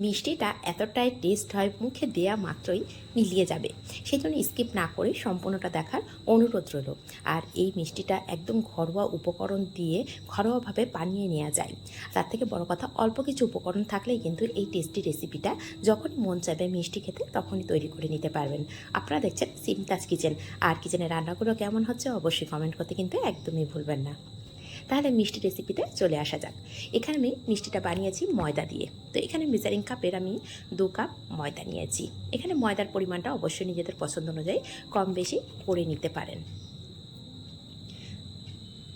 মিষ্টিটা এতটাই টেস্ট হয়, মুখে দেয়া মাত্রই মিলিয়ে যাবে। সেই জন্য স্কিপ না করে সম্পূর্ণটা দেখার অনুরোধ রইল। আর এই মিষ্টিটা একদম ঘরোয়া উপকরণ দিয়ে ঘরোয়াভাবে বানিয়ে নেওয়া যায়। তার থেকে বড় কথা, অল্প কিছু উপকরণ থাকলেই কিন্তু এই টেস্টি রেসিপিটা যখনই মন চাইবে মিষ্টি খেতে তখনই তৈরি করে নিতে পারবেন। আপনারা দেখছেন সিমতাজ কিচেন। আর কিচেনের রান্নাগুলো কেমন হচ্ছে অবশ্যই কমেন্ট করতে কিন্তু একদমই ভুলবেন না। তাহলে মিষ্টি রেসিপিতে চলে আসা যাক। এখানে আমি মিষ্টিটা বানিয়েছি ময়দা দিয়ে। তো এখানে মেজারিং কাপের আমি 2 কাপ ময়দা নিয়েছি। এখানে ময়দার পরিমাণটা অবশ্যই নিজেদের পছন্দ অনুযায়ী কম বেশি করে নিতে পারেন।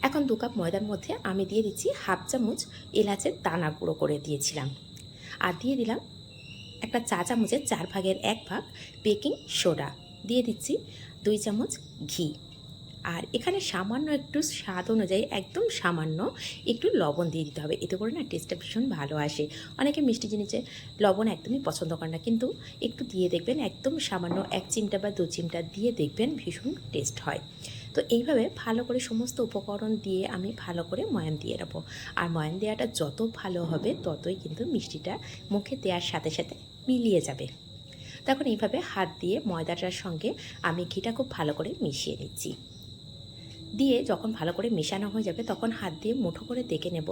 এখন 2 কাপ ময়দার মধ্যে আমি দিয়ে দিচ্ছি হাফ চামচ এলাচের দানা গুঁড়ো করে দিয়েছিলাম। আর দিয়ে দিলাম একটা চা চামচের 4 ভাগের 1 ভাগ বেকিং সোডা। দিয়ে দিচ্ছি 2 চামচ ঘি। আর এখানে সামান্য একটু স্বাদ অনুযায়ী একদম সামান্য একটু লবণ দিয়ে দিতে হবে। এতে করে না টেস্টটা ভীষণ ভালো আসে। অনেকে মিষ্টি জিনিসে লবণ একদমই পছন্দ করে না, কিন্তু একটু দিয়ে দেখবেন, একদম সামান্য 1 চিমটা বা 2 চিমটা দিয়ে দেখবেন ভীষণ টেস্ট হয়। তো এইভাবে ভালো করে সমস্ত উপকরণ দিয়ে আমি ভালো করে ময়ান দিয়ে নেবো। আর ময়ান দেওয়াটা যত ভালো হবে ততই কিন্তু মিষ্টিটা মুখে দেওয়ার সাথে সাথে মিলিয়ে যাবে। তখন এইভাবে হাত দিয়ে ময়দাটার সঙ্গে আমি ঘিটা খুব ভালো করে মিশিয়ে নিচ্ছি। দিয়ে যখন ভালো করে মেশানো হয়ে যাবে তখন হাত দিয়ে মুঠো করে দেখে নেব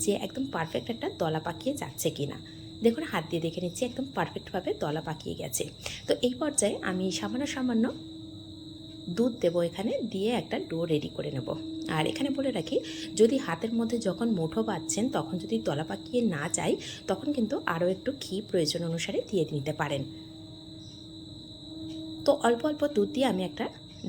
যে একদম পারফেক্ট একটা দলা পাকিয়ে যাচ্ছে কি না। দেখুন, হাত দিয়ে দেখে নিচ্ছি একদম পারফেক্টভাবে দলা পাকিয়ে গেছে। তো এই পর্যায়ে আমি সামান্য সামান্য দুধ দেবো এখানে, দিয়ে একটা ডো রেডি করে নেব। আর এখানে বলে রাখি, যদি হাতের মধ্যে যখন মুঠো বাঁধছেন তখন যদি দলা পাকিয়ে না যায় তখন কিন্তু আরও একটু ঘি প্রয়োজন অনুসারে দিয়ে নিতে পারেন। তো অল্প অল্প দুধ দিয়ে আমি একটা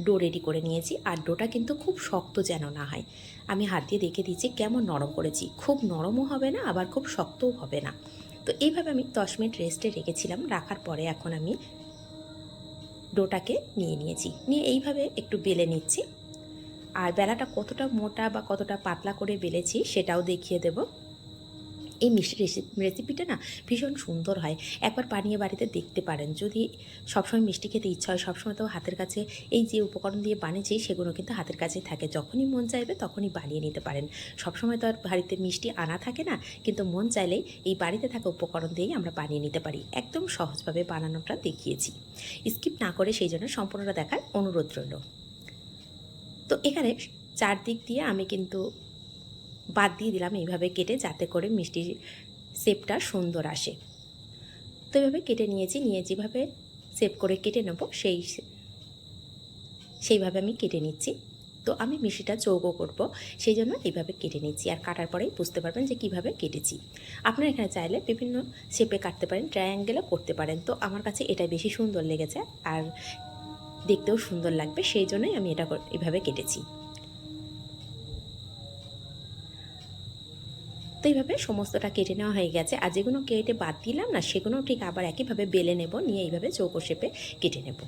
ডো রেডি করে নিয়েছি। আর ডোটা কিন্তু খুব শক্ত যেন না হয়। আমি হাত দিয়ে দেখে দিচ্ছি কেমন নরম করেছি। খুব নরমও হবে না, আবার খুব শক্তও হবে না। তো এইভাবে আমি 10 মিনিট রেস্টে রেখেছিলাম। রাখার পরে এখন আমি ডোটাকে নিয়ে নিয়েছি। নিয়ে এইভাবে একটু বেলে নিচ্ছি। আর বেলাটা কতটা মোটা বা কতটা পাতলা করে বেলেছি সেটাও দেখিয়ে দেবো। এই মিষ্টি রেসিপিটা না ভীষণ সুন্দর হয়। একবার বানিয়ে বাড়িতে দেখতে পারেন। যদি সবসময় মিষ্টি খেতে ইচ্ছা হয়, সবসময় তো হাতের কাছে এই যে উপকরণ দিয়ে বানিয়েছি সেগুলো কিন্তু হাতের কাছে থাকে। যখনই মন চাইবে তখনই বানিয়ে নিতে পারেন। সবসময় তো আর বাড়িতে মিষ্টি আনা থাকে না, কিন্তু মন চাইলেই এই বাড়িতে থাকা উপকরণ দিয়েই আমরা বানিয়ে নিতে পারি। একদম সহজভাবে বানানোটা দেখিয়েছি। স্কিপ না করে সেই জন্য সম্পূর্ণটা দেখার অনুরোধ রইল। তো এখানে চারদিক দিয়ে আমি কিন্তু বাদ দিয়ে দিলাম এইভাবে কেটে, যাতে করে মিষ্টির শেপটা সুন্দর আসে। তো এইভাবে কেটে নিয়েছি। নিয়ে যেভাবে শেপ করে কেটে নেব সেইভাবে আমি কেটে নিচ্ছি। তো আমি মিষ্টিটা চৌকো করব, সেই জন্য এইভাবে কেটে নিচ্ছি। আর কাটার পরেই বুঝতে পারবেন যে কীভাবে কেটেছি। আপনারা এখানে চাইলে বিভিন্ন শেপে কাটতে পারেন, ট্রায়াঙ্গেলও করতে পারেন। তো আমার কাছে এটাই বেশি সুন্দর লেগেছে আর দেখতেও সুন্দর লাগবে, সেই জন্যই আমি এটা এইভাবে কেটেছি। তো এইভাবে সমস্তটা কেটে নেওয়া হয়ে গেছে। আর যেগুলো কেটে বাদ দিলাম না, সেগুলো ঠিক আবার একইভাবে বেলে নেব, নিয়ে এইভাবে চৌকো শেপে কেটে নেব।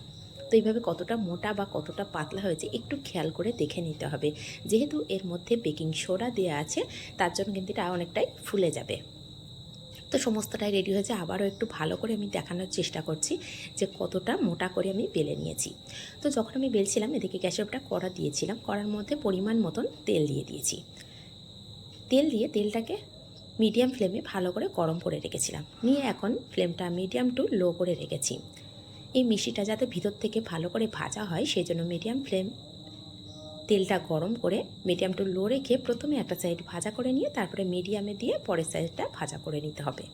তো এইভাবে কতটা মোটা বা কতটা পাতলা হয়েছে একটু খেয়াল করে দেখে নিতে হবে। যেহেতু এর মধ্যে বেকিং সোডা দেওয়া আছে, তার জন্য কিন্তু এটা অনেকটাই ফুলে যাবে। তো সমস্তটাই রেডি হয়েছে। আবারও একটু ভালো করে আমি দেখানোর চেষ্টা করছি যে কতটা মোটা করে আমি বেলে নিয়েছি। তো যখন আমি বেলছিলাম, এদিকে গ্যাসের উপরটা কড়া দিয়েছিলাম। কড়ার মধ্যে পরিমাণ মতন তেল দিয়ে দিয়েছি। তেল দিয়ে তেলটাকে মিডিয়াম ফ্লেমে ভালো করে গরম করে রেখেছিলাম। নিয়ে এখন ফ্লেমটা মিডিয়াম টু লো করে রেখেছি। এই মিষ্টিটা যাতে ভিতর থেকে ভালো করে ভাজা হয় সেই জন্য মিডিয়াম ফ্লেম তেলটা গরম করে মিডিয়াম টু লো রেখে প্রথমে একটা সাইড ভাজা করে নিয়ে তারপরে মিডিয়ামে দিয়ে পরের সাইডটা ভাজা করে নিতে হবে।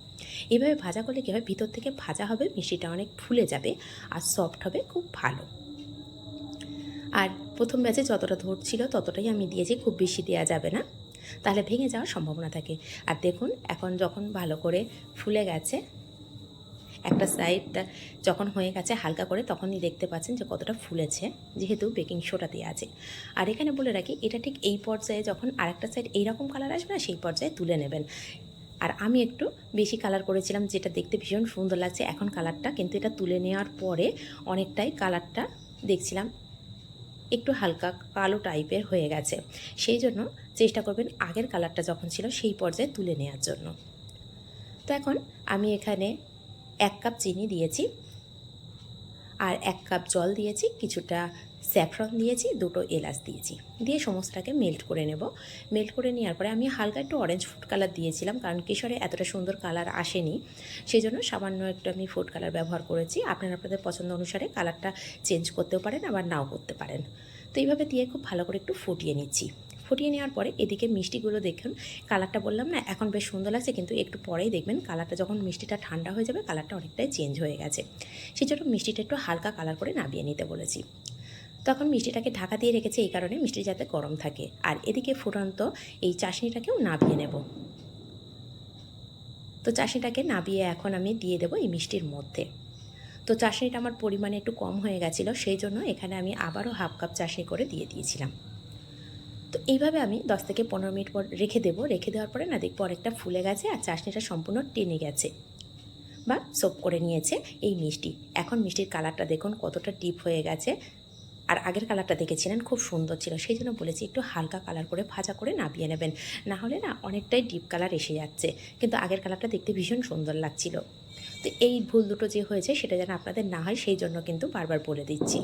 এইভাবে ভাজা করলে কী হয়, ভিতর থেকে ভাজা হবে, মিষ্টিটা অনেক ফুলে যাবে আর সফট হবে খুব ভালো। আর প্রথম ব্যাচে যতটা ধরছিল ততটাই আমি দিয়েছি, খুব বেশি দেওয়া যাবে না, তাহলে ভেঙে যাওয়ার সম্ভাবনা থাকে। আর দেখুন, এখন যখন ভালো করে ফুলে গেছে, একটা সাইডটা যখন হয়ে গেছে হালকা করে, তখনই দেখতে পাচ্ছেন যে কতটা ফুলেছে, যেহেতু বেকিং সোডা দেওয়া আছে। আর এখানে বলে রাখি, এটা ঠিক এই পর্যায়ে যখন আরেকটা সাইড এইরকম কালার আসবে না, সেই পর্যায়ে তুলে নেবেন। আর আমি একটু বেশি কালার করেছিলাম, যেটা দেখতে ভীষণ সুন্দর লাগছে এখন কালারটা, কিন্তু এটা তুলে নেওয়ার পরে অনেকটাই কালারটা দেখছিলাম একটু হালকা কালো টাইপের হয়ে গেছে। সেই জন্য চেষ্টা করবেন আগের কালারটা যখন ছিল সেই পর্যায়ে তুলে নেওয়ার জন্য। তো এখন আমি এখানে 1 কাপ চিনি দিয়েছি আর 1 কাপ জল দিয়েছি, কিছুটা স্যাফরন দিয়েছি, 2টো এলাচ দিয়েছি, দিয়ে সমস্তটাকে মেল্ট করে নেব। মেল্ট করে নেওয়ার পরে আমি হালকা একটু অরেঞ্জ ফুড কালার দিয়েছিলাম, কারণ কেশরে এতটা সুন্দর কালার আসেনি, সেই জন্য সামান্য একটু আমি ফুড কালার ব্যবহার করেছি। আপনারা আপনাদের পছন্দ অনুসারে কালারটা চেঞ্জ করতেও পারেন, আবার নাও করতে পারেন। তো এইভাবে দিয়ে খুব ভালো করে একটু ফুটিয়ে নিচ্ছি। ফুটিয়ে নেওয়ার পরে এদিকে মিষ্টিগুলো দেখুন, কালারটা বললাম না এখন বেশ সুন্দর লাগছে, কিন্তু একটু পরেই দেখবেন কালারটা যখন মিষ্টিটা ঠান্ডা হয়ে যাবে কালারটা অনেকটাই চেঞ্জ হয়ে গেছে। সেই জন্য মিষ্টিটা একটু হালকা কালার করে নামিয়ে নিতে বলেছি। তখন মিষ্টিটাকে ঢাকা দিয়ে রেখেছি এই কারণে মিষ্টি যাতে গরম থাকে। আর এদিকে ফুটন্ত এই চাশনিটাকেও নাবিয়ে নেব। তো চাশনিটাকে নাবিয়ে এখন আমি দিয়ে দেবো এই মিষ্টির মধ্যে। তো চাশনিটা আমার পরিমাণে একটু কম হয়ে গেছিলো, সেই জন্য এখানে আমি আবারও হাফ কাপ চাশনি করে দিয়ে দিয়েছিলাম। তো এইভাবে আমি 10 থেকে 15 মিনিট পর রেখে দেবো। রেখে দেওয়ার পরে না দেখবো অনেকটা ফুলে গেছে আর চাশনিটা সম্পূর্ণ টেনে গেছে বা সোপ করে নিয়েছে এই মিষ্টি। এখন মিষ্টির কালারটা দেখুন কতটা ডিপ হয়ে গেছে। আর আগের কালারটা দেখেছিলেন খুব সুন্দর ছিল, সেই জন্য বলেছি একটু হালকা কালার করে ভাজা করে নামিয়ে নেবেন, না হলে না অনেকটাই ডিপ কালার এসে যাচ্ছে। কিন্তু আগের কালারটা দেখতে ভীষণ সুন্দর লাগছিল। তো এই ভুল দুটো যে হয়েছে সেটা যেন আপনাদের না হয় সেই জন্য কিন্তু বারবার বলে দিচ্ছি।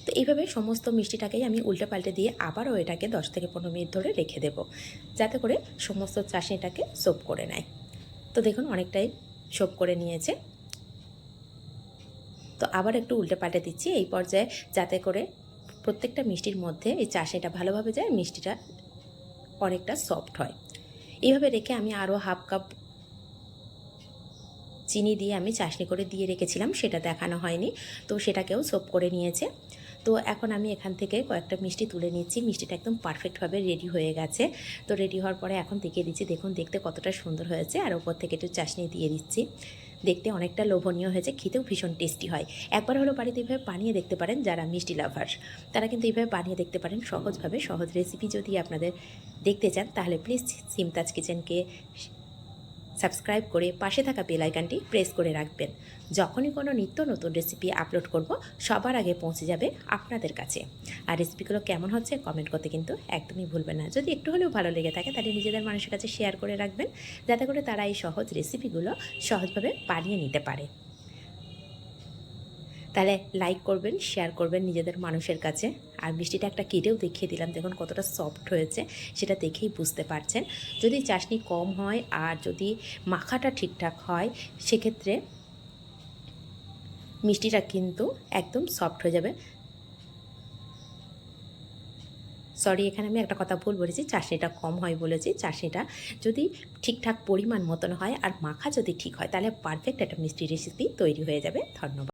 তো এইভাবে সমস্ত মিষ্টিটাকেই আমি উল্টে পাল্টে দিয়ে আবারও এটাকে 10 থেকে 15 মিনিট ধরে রেখে দেব, যাতে করে সমস্ত চাশনিটাকে সোপ করে নেয়। তো দেখুন অনেকটাই সোপ করে নিয়েছে। তো আবার একটু উল্টে পাল্টে দিচ্ছি এই পর্যায়ে, যাতে করে প্রত্যেকটা মিষ্টির মধ্যে এই চাশনিটা ভালোভাবে যায়, মিষ্টিটা অনেকটা সফট হয়। এইভাবে রেখে আমি আরও হাফ কাপ চিনি দিয়ে আমি চাশনি করে দিয়ে রেখেছিলাম, সেটা দেখানো হয়নি, তো সেটাকেও সোপ করে নিয়েছে। তো এখন আমি এখান থেকে কয়েকটা মিষ্টি তুলে নিচ্ছি। মিষ্টিটা একদম পারফেক্টভাবে রেডি হয়ে গেছে। তো রেডি হওয়ার পরে এখন দেখিয়ে দিচ্ছি, দেখুন দেখতে কতটা সুন্দর হয়েছে। আর ওপর থেকে একটু চাশনি দিয়ে দিচ্ছি। দেখতে অনেকটা লোভনীয় হয়েছে, খেতেও ভীষণ টেস্টি হয়। একবার হলো বাড়িতে এইভাবে বানিয়ে দেখতে পারেন, যারা মিষ্টি লাভার তারা কিন্তু এইভাবে বানিয়ে দেখতে পারেন সহজভাবে। সহজ রেসিপি যদি আপনাদের দেখতে চান তাহলে প্লিজ সিমতাজ কিচেনকে সাবস্ক্রাইব করে পাশে থাকা বেল আইকনটি প্রেস করে রাখবেন। যখনই কোনো নিত্য নতুন রেসিপি আপলোড করব সবার আগে পৌঁছে যাবে আপনাদের কাছে। আর রেসিপিগুলো কেমন হচ্ছে কমেন্ট করতে কিন্তু একদমই ভুলবেন না। যদি একটু হলেও ভালো লেগে থাকে তাহলে নিজেদের মানুষের কাছে শেয়ার করে রাখবেন, যাতে করে তারা এই সহজ রেসিপিগুলো সহজভাবে বানিয়ে নিতে পারে। তাহলে লাইক করবেন, শেয়ার করবেন নিজেদের মানুষের কাছে। আর মিষ্টিটা একটা কেটেও দেখিয়ে দিলাম, দেখুন কতটা সফট হয়েছে সেটা দেখেই বুঝতে পারছেন। যদি চাশনি কম হয় আর যদি মাখাটা ঠিকঠাক হয় সেক্ষেত্রে মিষ্টিটা কিন্তু একদম সফট হয়ে যাবে। সরি, এখানে আমি একটা কথা ভুল বলেছি, চাশনিটা কম হয় বলেছি। চাশনিটা যদি ঠিকঠাক পরিমাণ মতন হয় আর মাখা যদি ঠিক হয় তাহলে পারফেক্ট একটা মিষ্টি রেসিপি তৈরি হয়ে যাবে। ধন্যবাদ।